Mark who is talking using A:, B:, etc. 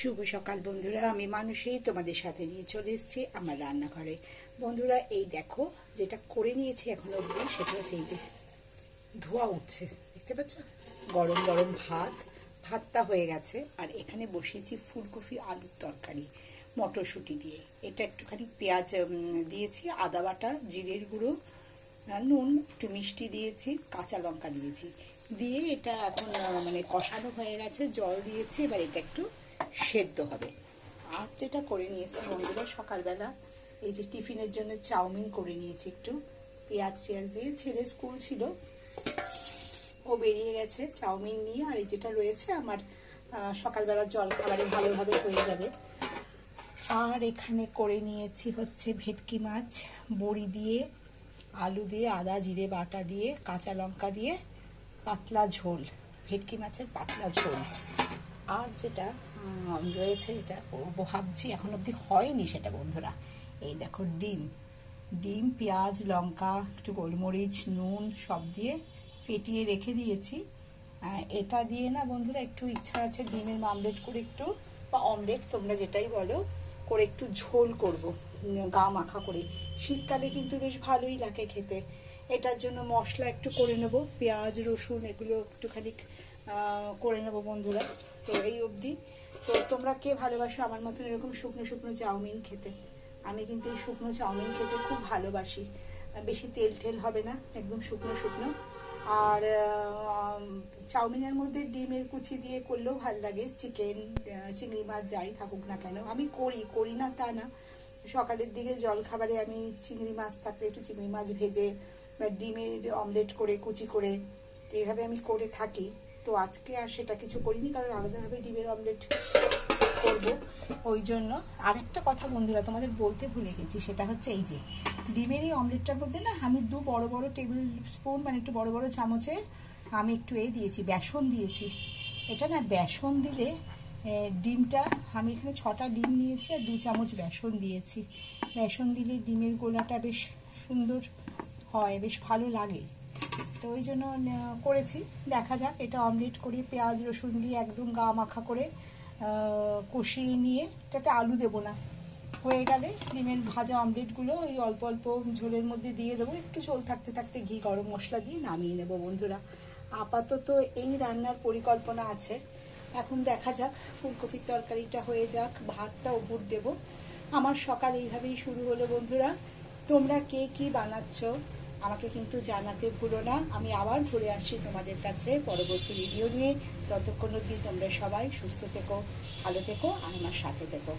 A: শুভ সকাল বন্ধুরা, আমি মানুষী তোমাদের সাথে নিয়ে চলে এসেছি আমার রান্নাঘরে। বন্ধুরা এই দেখো যেটা করে নিয়েছি এখন অবধি, সেটা হচ্ছে এই যে ধোয়া উঠছে, দেখতে পাচ্ছ? গরম গরম ভাতটা হয়ে গেছে। আর এখানে বসিয়েছি ফুলকপি আলুর তরকারি মটরশুঁটি দিয়ে। এটা একটুখানি পেঁয়াজ দিয়েছি, আদা বাটা, জিরের গুঁড়ো, নুন, একটু মিষ্টি দিয়েছি, কাঁচা লঙ্কা দিয়েছি, দিয়ে এটা এখন মানে কষানো হয়ে গেছে, জল দিয়েছি। এবার এটা একটু সেদ্ধ হবে। আর যেটা করে নিয়েছি বন্ধুরা, সকালবেলা এই যে টিফিনের জন্য চাউমিন করে নিয়েছি, একটু পেঁয়াজ টিয়াজ দিয়ে। ছেলে স্কুল ছিল, ও বেরিয়ে গেছে চাউমিন নিয়ে। আর এই যেটা রয়েছে আমার সকালবেলা জল খাবারে ভালোভাবে হয়ে যাবে। আর এখানে করে নিয়েছি হচ্ছে ভেটকি মাছ বড়ি দিয়ে, আলু দিয়ে, আদা জিরে বাটা দিয়ে, কাঁচা লঙ্কা দিয়ে পাতলা ঝোল, ভেটকি মাছের পাতলা ঝোল। আর যেটা রয়েছে, এটা ভাবছি এখন অবধি হয়নি সেটা বন্ধুরা, এই দেখো ডিম পেঁয়াজ লঙ্কা একটু গোলমরিচ নুন সব দিয়ে ফেটিয়ে রেখে দিয়েছি। এটা দিয়ে না বন্ধুরা একটু ইচ্ছা আছে ডিমের আমলেট করে, একটু বা অমলেট তোমরা যেটাই বলো, করে একটু ঝোল করব গা মাখা করে। শীতকালে কিন্তু বেশ ভালোই লাগে খেতে। এটার জন্য মশলা একটু করে নেব, পেঁয়াজ রসুন এগুলো একটুখানি করে নেবো বন্ধুরা। তো এই অবধি। তো তোমরা কে ভালোবাসো আমার মতন এরকম শুকনো শুকনো চাউমিন খেতে? আমি কিন্তু এই শুকনো চাউমিন খেতে খুব ভালোবাসি। বেশি তেল টেল হবে না, একদম শুকনো শুকনো। আর চাউমিনের মধ্যে ডিমের কুচি দিয়ে করলেও ভালো লাগে, চিকেন চিংড়ি মাছ যাই থাকুক না কেন। আমি করি না তা না, সকালের দিকে জল খাবারে আমি চিংড়ি মাছ থাকলে একটু চিংড়ি মাছ ভেজে বা ডিমের অমলেট করে কুচি করে এইভাবে আমি করে থাকি। তো আজকে আর সেটা কিছু করিনি, কারণ আলাদাভাবে ডিমের অমলেট করব ওই জন্য। আরেকটা কথা বন্ধুরা তোমাদের বলতে ভুলে গেছি, সেটা হচ্ছে এই যে ডিমের এই অমলেটটার মধ্যে না আমি দু বড় বড় টেবিল স্পুন মানে একটু বড় বড় চামচে আমি একটু দিয়েছি, বেসন দিয়েছি। এটা না বেসন দিলে ডিমটা, আমি এখানে 6টা ডিম নিয়েছি আর 2 চামচ বেসন দিয়েছি। বেসন দিলে ডিমের গোলাটা বেশ সুন্দর হয়, বেশ ভালো লাগে। তো ওই জন্য করেছি। দেখা যাক, এটা অমলেট করে পেঁয়াজ রসুন দিয়ে একদম গা মাখা করে কষিয়ে নিয়ে, এটাতে আলু দেবো না, হয়ে গেলে ডিমের ভাজা অমলেটগুলো ওই অল্প অল্প ঝোলের মধ্যে দিয়ে দেবো, একটু ঝোল থাকতে থাকতে ঘি গরম মশলা দিয়ে নামিয়ে নেবো বন্ধুরা। আপাতত এই রান্নার পরিকল্পনা আছে। এখন দেখা যাক, ফুলকপির তরকারিটা হয়ে যাক, ভাতটা উপর দেবো। আমার সকাল এইভাবেই শুরু হলো বন্ধুরা। তোমরা কে কি বানাচ্ছ আমাকে কিন্তু জানাতে ভুলো না। আমি আবার ঘুরে আসছি তোমাদের কাছে পরবর্তী ভিডিও নিয়ে। ততক্ষণ অবধি তোমরা সবাই সুস্থ থেকো, ভালো থেকো আর আমার সাথে থেকো।